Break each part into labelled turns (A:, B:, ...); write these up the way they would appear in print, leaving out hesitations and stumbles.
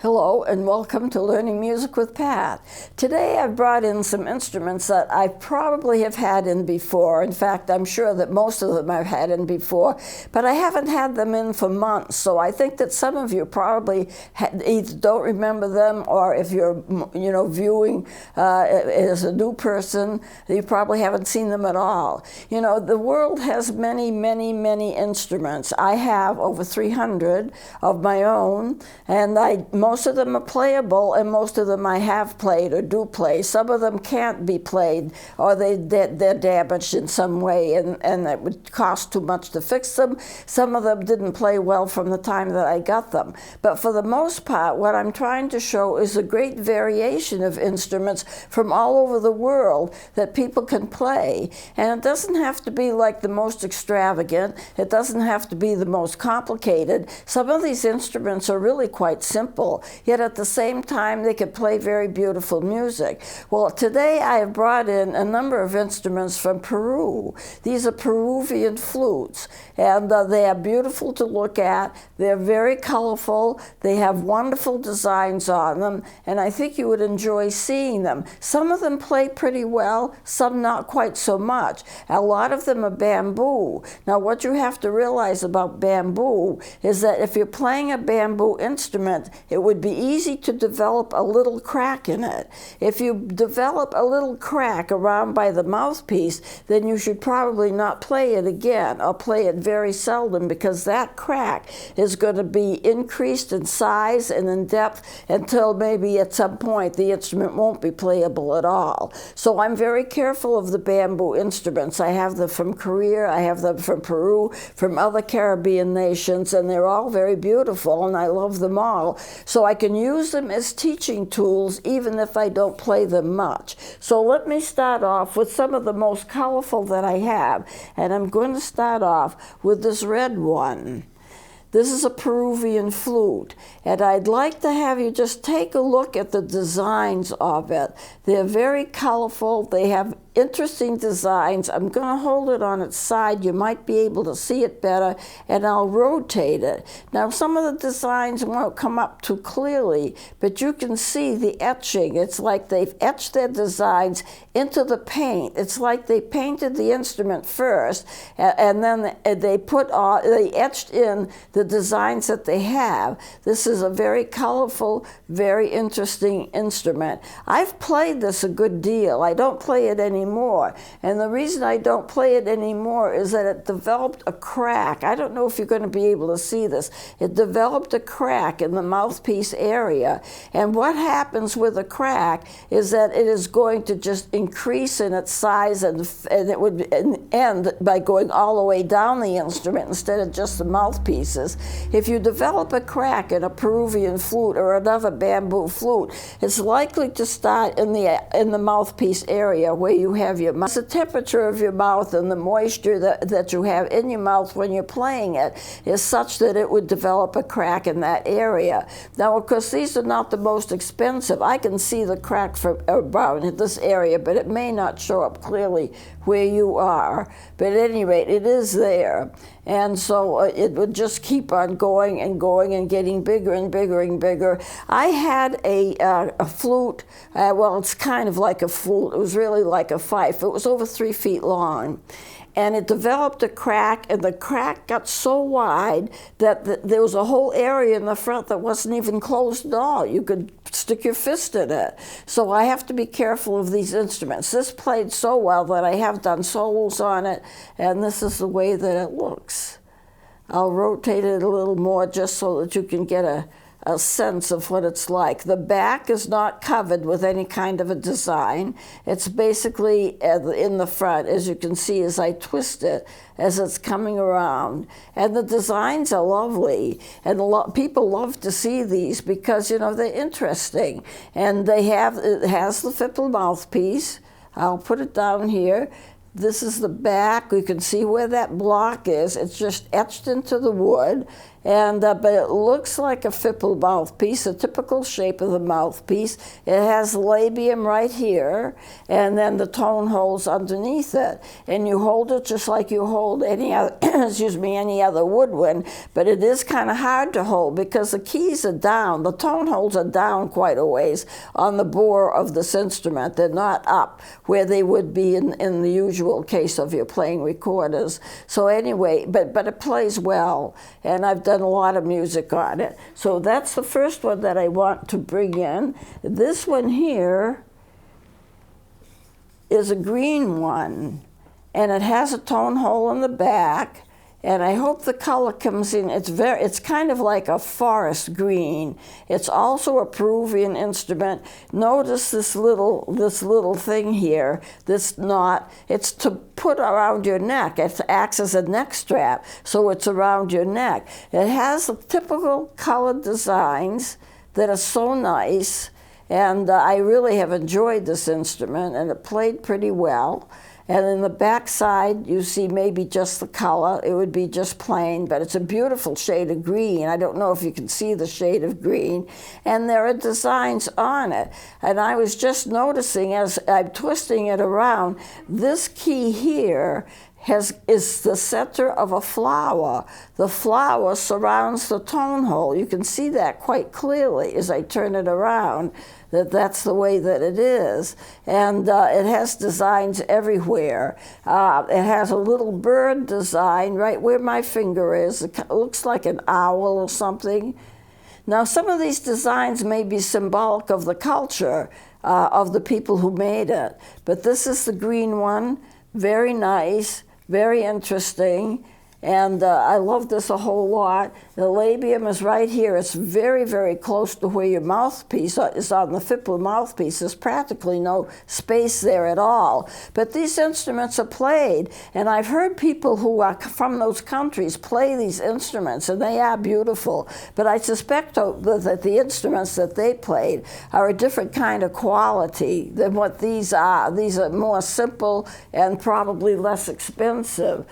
A: Hello and welcome to Learning Music with Pat. Today I've brought in some instruments that I probably have had in before. In fact, I'm sure that most of them I've had in before, but I haven't had them in for months. So I think that some of you probably either don't remember them, or if you're viewing as a new person, you probably haven't seen them at all. You know, the world has many instruments. I have over 300 of my own, and most of them are playable, and most of them I have played or do play. Some of them can't be played, or they're damaged in some way, and it would cost too much to fix them. Some of them didn't play well from the time that I got them. But for the most part, what I'm trying to show is a great variation of instruments from all over the world that people can play. And it doesn't have to be like the most extravagant. It doesn't have to be the most complicated. Some of these instruments are really quite simple, yet at the same time they can play very beautiful music. Well, today I have brought in a number of instruments from Peru. These are Peruvian flutes, and they are beautiful to look at. They're very colorful. They have wonderful designs on them, and I think you would enjoy seeing them. Some of them play pretty well, some not quite so much. A lot of them are bamboo. Now, what you have to realize about bamboo is that if you're playing a bamboo instrument, it would be easy to develop a little crack in it. If you develop a little crack around by the mouthpiece, then you should probably not play it again, or play it very seldom, because that crack is going to be increased in size and in depth until maybe at some point the instrument won't be playable at all. So I'm very careful of the bamboo instruments. I have them from Korea, I have them from Peru, from other Caribbean nations, and they're all very beautiful, and I love them all. So I can use them as teaching tools even if I don't play them much. So let me start off with some of the most colorful that I have, and I'm going to start off with this red one. This is a Peruvian flute, and I'd like to have you just take a look at the designs of it. They're very colorful. They have interesting designs. I'm going to hold it on its side. You might be able to see it better, and I'll rotate it. Now, some of the designs won't come up too clearly, but you can see the etching. It's like they've etched their designs into the paint. It's like they painted the instrument first, and then they etched in the designs that they have. This is a very colorful, very interesting instrument. I've played this a good deal. I don't play it anymore. And the reason I don't play it anymore is that it developed a crack. I don't know if you're going to be able to see this. It developed a crack in the mouthpiece area. And what happens with a crack is that it is going to just increase in its size, and it would end by going all the way down the instrument instead of just the mouthpieces. If you develop a crack in a Peruvian flute or another bamboo flute, it's likely to start in the mouthpiece area where you have your mouth. The temperature of your mouth and the moisture that you have in your mouth when you're playing it is such that it would develop a crack in that area. Now, of course, these are not the most expensive. I can see the crack from around this area, but it may not show up clearly where you are. But at any rate, it is there. And so it would just keep on going and getting bigger and bigger and bigger. I had a flute, well, it's kind of like a flute. It was really like a fife. It was over 3 feet long. And it developed a crack, and the crack got so wide that there was a whole area in the front that wasn't even closed at all. You could stick your fist in it. So I have to be careful of these instruments. This played so well that I have done solos on it, and this is the way that it looks. I'll rotate it a little more just so that you can get a sense of what it's like. The back is not covered with any kind of a design. It's basically in the front, as you can see as I twist it, as it's coming around. And the designs are lovely, and people love to see these because, you know, they're interesting. And it has the fipple mouthpiece. I'll put it down here. This is the back. You can see where that block is. It's just etched into the wood. And but it looks like a fipple mouthpiece, a typical shape of the mouthpiece. It has labium right here, and then the tone holes underneath it. And you hold it just like you hold any other, excuse me, any other woodwind. But it is kind of hard to hold because the keys are down. The tone holes are down quite a ways on the bore of this instrument. They're not up where they would be in the usual case of your playing recorders. So anyway, but it plays well, and I've done a lot of music on it. So that's the first one that I want to bring in. This one here is a green one, and it has a tone hole in the back, and I hope the color comes in. It's kind of like a forest green. It's also a Peruvian instrument. Notice this little thing here, this knot. It's to put around your neck. It acts as a neck strap, so it's around your neck. It has the typical colored designs that are so nice, and I really have enjoyed this instrument, and it played pretty well. And in the back side, you see maybe just the color. It would be just plain, but it's a beautiful shade of green. I don't know if you can see the shade of green. And there are designs on it. And I was just noticing as I'm twisting it around, this key here is the center of a flower. The flower surrounds the tone hole. You can see that quite clearly as I turn it around, that's the way that it is. And it has designs everywhere. It has a little bird design right where my finger is. It looks like an owl or something. Now, some of these designs may be symbolic of the culture of the people who made it, but this is the green one. Very nice. Very interesting, and I love this a whole lot. The labium is right here. It's very, very close to where your mouthpiece is on the fipple mouthpiece. There's practically no space there at all. But these instruments are played, and I've heard people who are from those countries play these instruments, and they are beautiful. But I suspect that the instruments that they played are a different kind of quality than what these are. These are more simple and probably less expensive.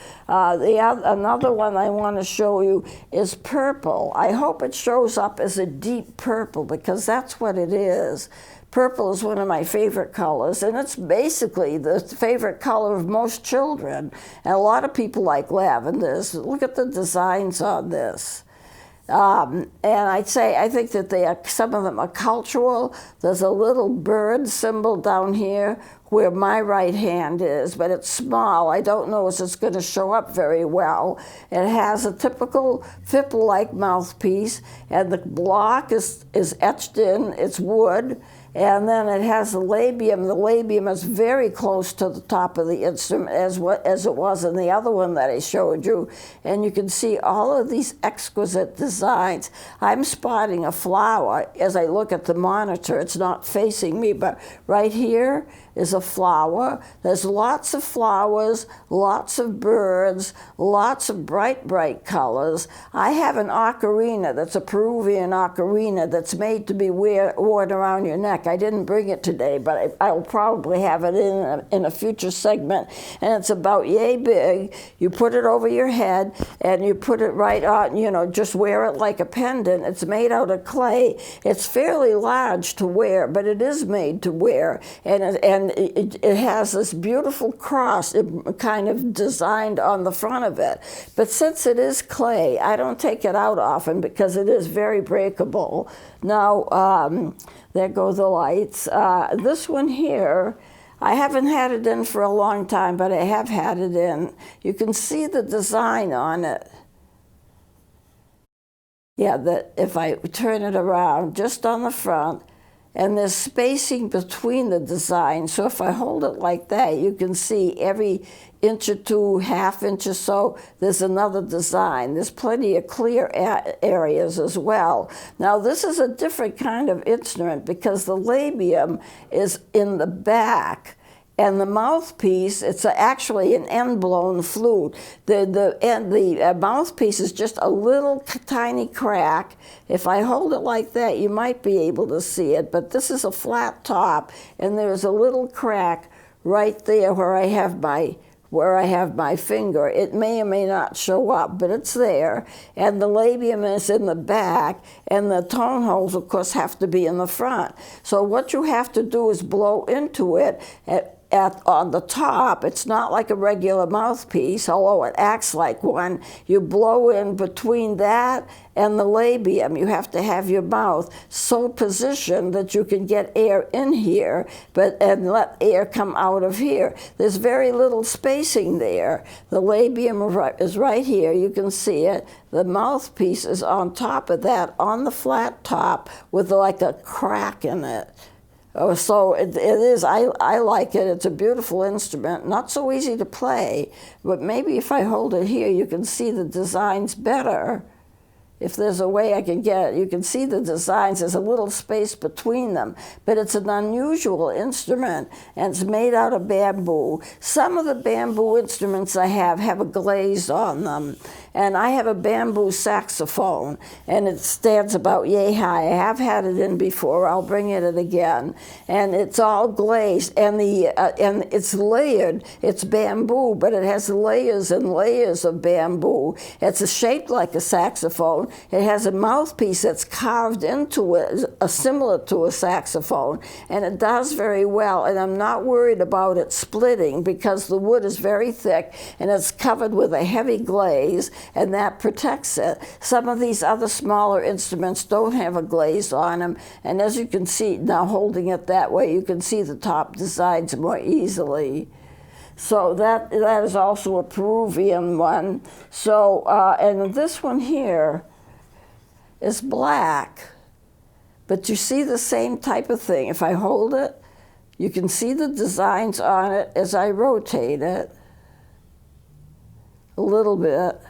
A: Another one I want to show you is purple. I hope it shows up as a deep purple because that's what it is. Purple is one of my favorite colors, and it's basically the favorite color of most children. And a lot of people like lavenders. Look at the designs on this. And I think that some of them are cultural. There's a little bird symbol down here where my right hand is, but it's small. I don't know if it's going to show up very well. It has a typical fipple-like mouthpiece, and the block is etched in. It's wood. And then it has the labium. The labium is very close to the top of the instrument as it was in the other one that I showed you. And you can see all of these exquisite designs. I'm spotting a flower as I look at the monitor. It's not facing me, but right here is a flower. There's lots of flowers, lots of birds, lots of bright, bright colors. I have an ocarina that's a Peruvian ocarina that's made to be worn around your neck. I didn't bring it today, but I will probably have it in a future segment. And it's about yay big. You put it over your head, and you put it right on, just wear it like a pendant. It's made out of clay. It's fairly large to wear, but it is made to wear. And it has this beautiful cross kind of designed on the front of it. But since it is clay, I don't take it out often because it is very breakable. Now, there go the lights. This one here, I haven't had it in for a long time, but I have had it in. You can see the design on it. Yeah, that if I turn it around just on the front, and there's spacing between the designs. So if I hold it like that, you can see every inch or two, half inch or so, there's another design. There's plenty of clear areas as well. Now, this is a different kind of instrument because the labium is in the back. And the mouthpiece, it's actually an end-blown flute. The mouthpiece is just a little tiny crack. If I hold it like that, you might be able to see it, but this is a flat top, and there's a little crack right there where I have my where I have my finger. It may or may not show up, but it's there. And the labium is in the back, and the tone holes, of course, have to be in the front. So what you have to do is blow into it on the top. It's not like a regular mouthpiece, although it acts like one. You blow in between that and the labium. You have to have your mouth so positioned that you can get air in here, and let air come out of here. There's very little spacing there. The labium is right here. You can see it. The mouthpiece is on top of that, on the flat top, with like a crack in it. So it is, I like it. It's a beautiful instrument, not so easy to play, but maybe if I hold it here, you can see the designs better. If there's a way I can get it, you can see the designs. There's a little space between them, but it's an unusual instrument, and it's made out of bamboo. Some of the bamboo instruments I have a glaze on them, and I have a bamboo saxophone, and it stands about yay high. I have had it in before. I'll bring it in again, and it's all glazed, and and it's layered. It's bamboo, but it has layers and layers of bamboo. It's shaped like a saxophone. It has a mouthpiece that's carved into it, similar to a saxophone, and it does very well. And I'm not worried about it splitting because the wood is very thick and it's covered with a heavy glaze, and that protects it. Some of these other smaller instruments don't have a glaze on them, and as you can see now, holding it that way, you can see the top designs more easily. So that is also a Peruvian one. So and this one here is black, but you see the same type of thing. If I hold it, you can see the designs on it as I rotate it a little bit.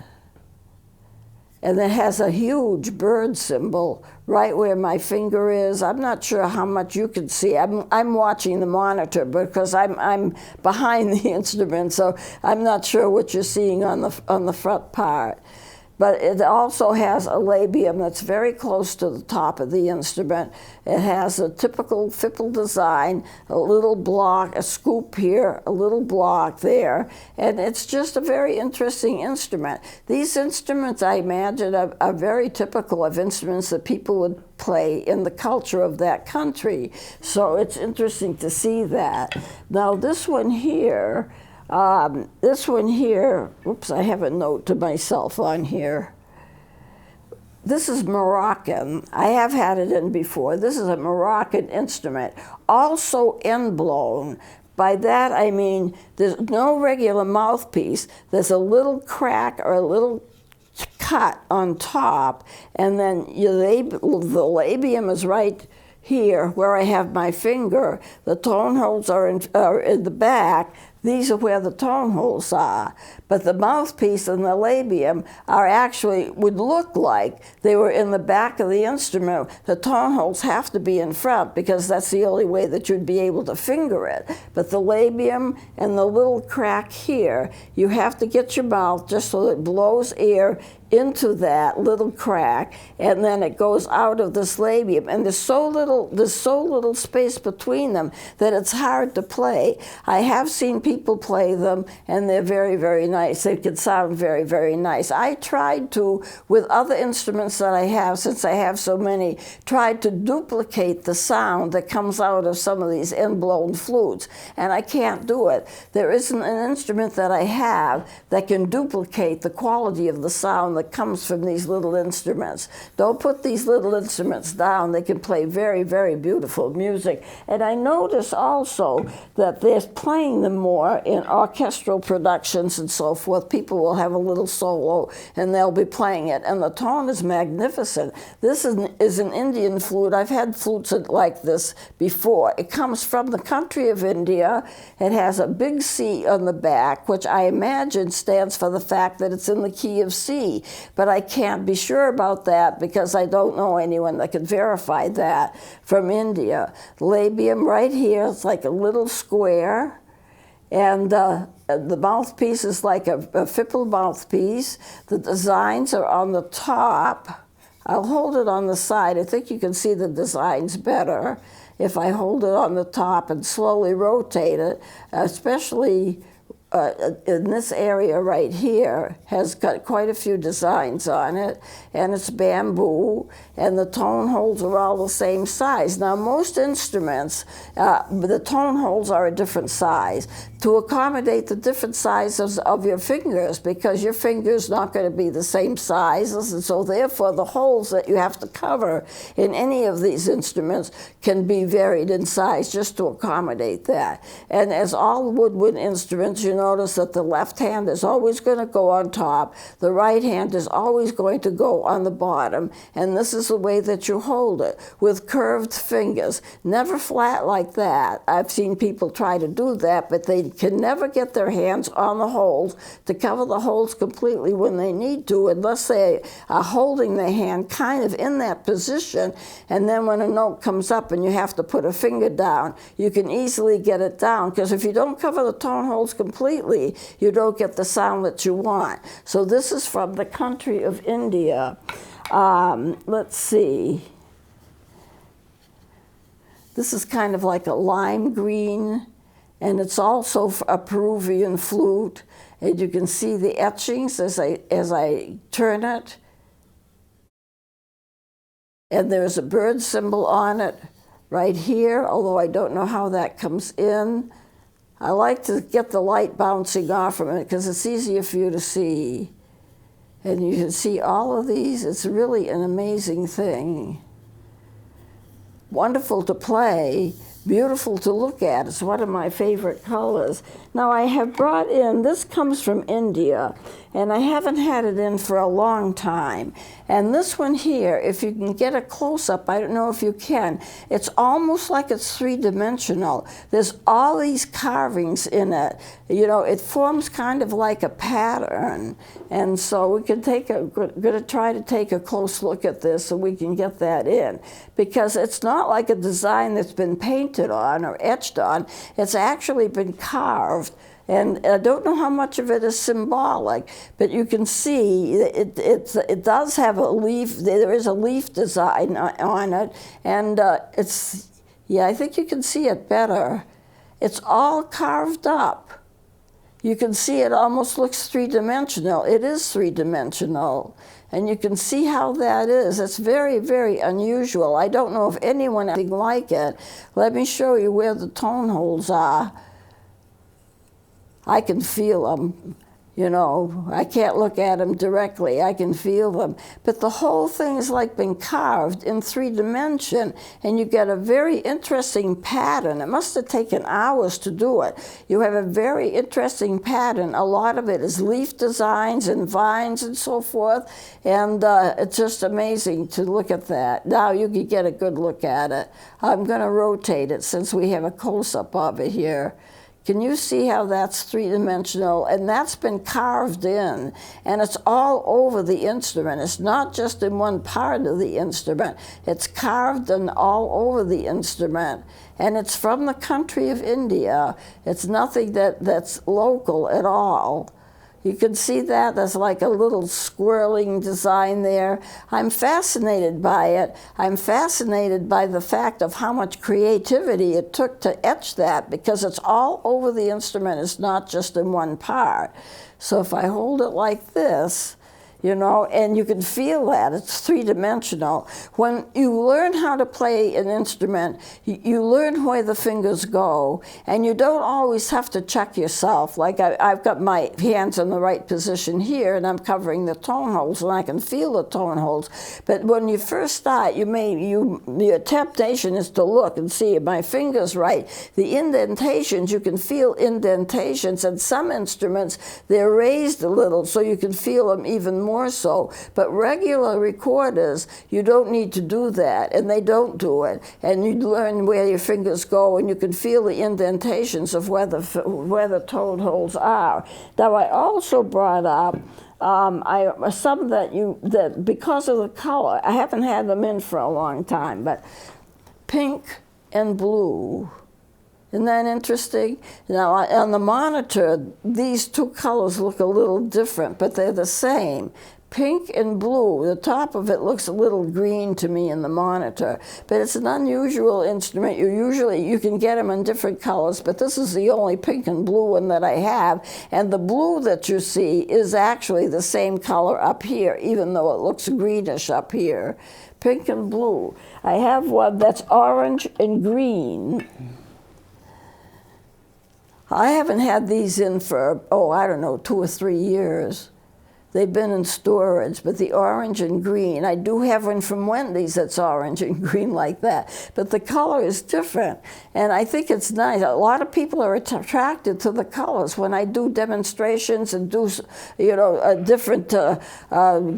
A: And it has a huge bird symbol right where my finger is. I'm not sure how much you can see. I'm watching the monitor because I'm behind the instrument, so I'm not sure what you're seeing on the front part. But it also has a labium that's very close to the top of the instrument. It has a typical fiddle design, a little block, a scoop here, a little block there, and it's just a very interesting instrument. These instruments, I imagine, are very typical of instruments that people would play in the culture of that country. So it's interesting to see that. Now this one here, oops, I have a note to myself on here. This is Moroccan. I have had it in before. This is a Moroccan instrument, also end blown. By that I mean there's no regular mouthpiece. There's a little crack or a little cut on top, and then the labium is right here where I have my finger. The tone holes are in the back. These are where the tone holes are. But the mouthpiece and the labium would look like they were in the back of the instrument. The tone holes have to be in front because that's the only way that you'd be able to finger it. But the labium and the little crack here, you have to get your mouth just so it blows air into that little crack, and then it goes out of this labium. And there's so little space between them that it's hard to play. I have seen people play them, and they're very, very nice. They can sound very, very nice. I tried to, with other instruments that I have, since I have so many, tried to duplicate the sound that comes out of some of these end-blown flutes, and I can't do it. There isn't an instrument that I have that can duplicate the quality of the sound that comes from these little instruments. Don't put these little instruments down. They can play very, very beautiful music. And I notice also that they're playing them more in orchestral productions and so forth. People will have a little solo and they'll be playing it. And the tone is magnificent. This is an Indian flute. I've had flutes like this before. It comes from the country of India. It has a big C on the back, which I imagine stands for the fact that it's in the key of C. But I can't be sure about that because I don't know anyone that can verify that from India. Labium right here, it's like a little square, and the mouthpiece is like a fiddle mouthpiece. The designs are on the top. I'll hold it on the side. I think you can see the designs better if I hold it on the top and slowly rotate it, especially in this area right here has got quite a few designs on it, and it's bamboo, and the tone holes are all the same size. Now, most instruments, the tone holes are a different size to accommodate the different sizes of your fingers, because your finger's not going to be the same sizes, and so therefore the holes that you have to cover in any of these instruments can be varied in size just to accommodate that. And as all woodwind instruments, you notice that the left hand is always going to go on top, the right hand is always going to go on the bottom, and this is the way that you hold it, with curved fingers, never flat like that. I've seen people try to do that, but they can never get their hands on the holes to cover the holes completely when they need to, unless they are holding their hand kind of in that position, and then when a note comes up and you have to put a finger down, you can easily get it down, because if you don't cover the tone holes completely, you don't get the sound that you want. So this is from the country of India. Let's see. This is kind of like a lime green, and it's also a Peruvian flute. And you can see the etchings as I turn it. And there's a bird symbol on it right here, although I don't know how that comes in. I like to get the light bouncing off from it because it's easier for you to see. And you can see all of these. It's really an amazing thing. Wonderful to play, beautiful to look at. It's one of my favorite colors. Now I have brought in, this comes from India, and I haven't had it in for a long time. And this one here, if you can get a close-up, I don't know if you can, it's almost like it's three-dimensional. There's all these carvings in it. You know, it forms kind of like a pattern. And so we can going to try to take a close look at this so we can get that in. Because it's not like a design that's been painted on or etched on. It's actually been carved. And I don't know how much of it is symbolic, but you can see it does have a leaf. There is a leaf design on it, and yeah, I think you can see it better. It's all carved up. You can see it almost looks three-dimensional. It is three-dimensional, and you can see how that is. It's very, very unusual. I don't know if anyone has anything like it. Let me show you where the tone holes are. I can feel them, you know. I can't look at them directly. I can feel them. But the whole thing is like been carved in 3D, and you get a very interesting pattern. It must have taken hours to do it. You have a very interesting pattern. A lot of it is leaf designs and vines and so forth, and it's just amazing to look at that. Now you can get a good look at it. I'm going to rotate it since we have a close-up of it here. Can you see how that's three-dimensional? And that's been carved in, and it's all over the instrument. It's not just in one part of the instrument. It's carved in all over the instrument, and it's from the country of India. It's nothing that's local at all. You can see that there's like a little swirling design there. I'm fascinated by it. I'm fascinated by the fact of how much creativity it took to etch that, because it's all over the instrument. It's not just in one part. So if I hold it like this, you know, and you can feel that it's three-dimensional. When you learn how to play an instrument, you learn where the fingers go, and you don't always have to check yourself. Like I've got my hands in the right position here, and I'm covering the tone holes, and I can feel the tone holes. But when you first start, your temptation is to look and see, are my fingers right? The indentations, you can feel indentations, and some instruments, they're raised a little, so you can feel them even more so. But regular recorders, you don't need to do that, and they don't do it. And you learn where your fingers go, and you can feel the indentations of where the tone holes are. Now, I also brought up some that because of the color, I haven't had them in for a long time, but pink and blue. Isn't that interesting? Now, on the monitor, these two colors look a little different, but they're the same. pink and blue. The top of it looks a little green to me in the monitor, but it's an unusual instrument. You can get them in different colors, but this is the only pink and blue one that I have. And the blue that you see is actually the same color up here, even though it looks greenish up here. Pink and blue. I have one that's orange and green. I haven't had these in for, I don't know, 2 or 3 years. They've been in storage, but the orange and green, I do have one from Wendy's that's orange and green like that, but the color is different, and I think it's nice. A lot of people are attracted to the colors. When I do demonstrations and do, different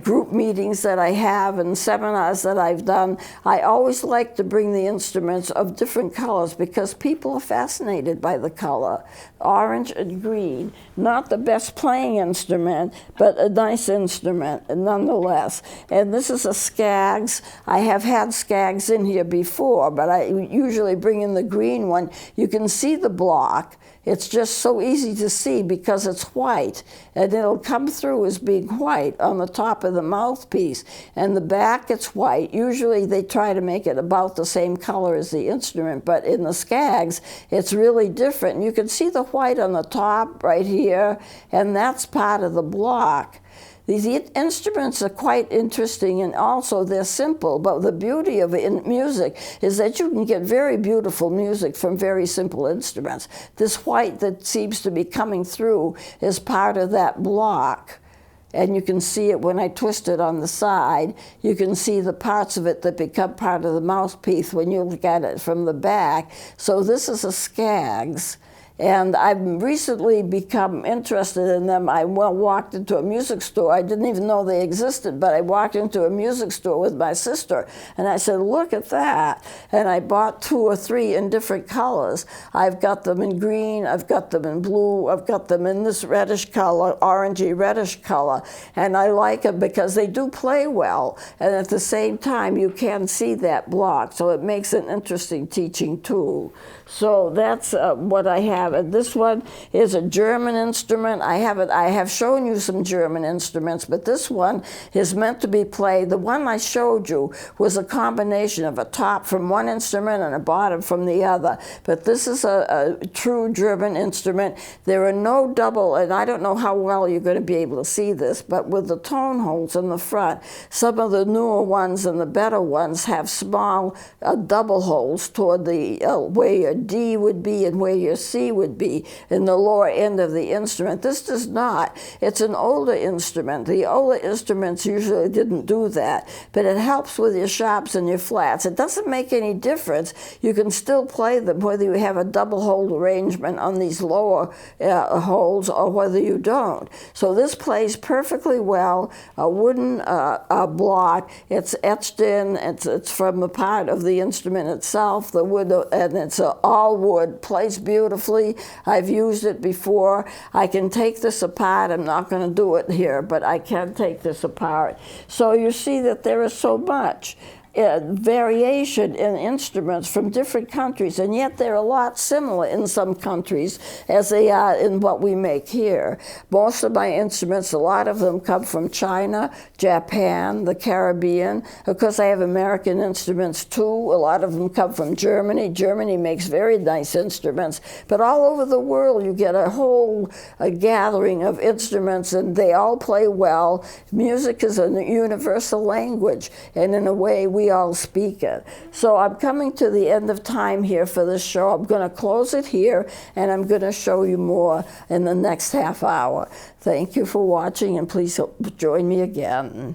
A: group meetings that I have and seminars that I've done, I always like to bring the instruments of different colors because people are fascinated by the color. Orange and green, not the best playing instrument, but a nice instrument nonetheless. And this is a Skaggs. I have had Skaggs in here before, but I usually bring in the green one. You can see the block. It's just so easy to see because it's white, and it'll come through as being white on the top of the mouthpiece. And the back, it's white. Usually they try to make it about the same color as the instrument, but in the Skaggs, it's really different. You can see the white on the top right here, and that's part of the block. These instruments are quite interesting, and also they're simple, but the beauty of it in music is that you can get very beautiful music from very simple instruments. This white that seems to be coming through is part of that block. And you can see it when I twist it on the side. You can see the parts of it that become part of the mouthpiece when you look at it from the back. So this is a Skaggs. And I've recently become interested in them. I walked into a music store. I didn't even know they existed, but I walked into a music store with my sister, and I said, look at that. And I bought 2 or 3 in different colors. I've got them in green, I've got them in blue, I've got them in this reddish color, orangey reddish color. And I like them because they do play well. And at the same time, you can see that block. So it makes an interesting teaching tool. So that's what I have. And this one is a German instrument. I have shown you some German instruments, but this one is meant to be played. The one I showed you was a combination of a top from one instrument and a bottom from the other. But this is a true German instrument. There are no double, and I don't know how well you're going to be able to see this, but with the tone holes in the front, some of the newer ones and the better ones have small double holes toward the where your D would be and where your C would be in the lower end of the instrument. This does not. It's an older instrument. The older instruments usually didn't do that, but it helps with your sharps and your flats. It doesn't make any difference. You can still play them whether you have a double hole arrangement on these lower holes or whether you don't. So this plays perfectly well. A wooden block. It's etched in. It's from a part of the instrument itself, the wood, and it's all wood. Plays beautifully. I've used it before. I can take this apart. I'm not going to do it here, but I can take this apart. So you see that there is so much variation in instruments from different countries, and yet they're a lot similar in some countries as they are in what we make here. Most of my instruments, a lot of them come from China, Japan, the Caribbean. Of course, I have American instruments too. A lot of them come from Germany. Germany makes very nice instruments, but all over the world you get a whole gathering of instruments, and they all play well. Music is a universal language, and in a way we all speak it. So I'm coming to the end of time here for this show. I'm going to close it here, and I'm going to show you more in the next half hour. Thank you for watching, and please join me again.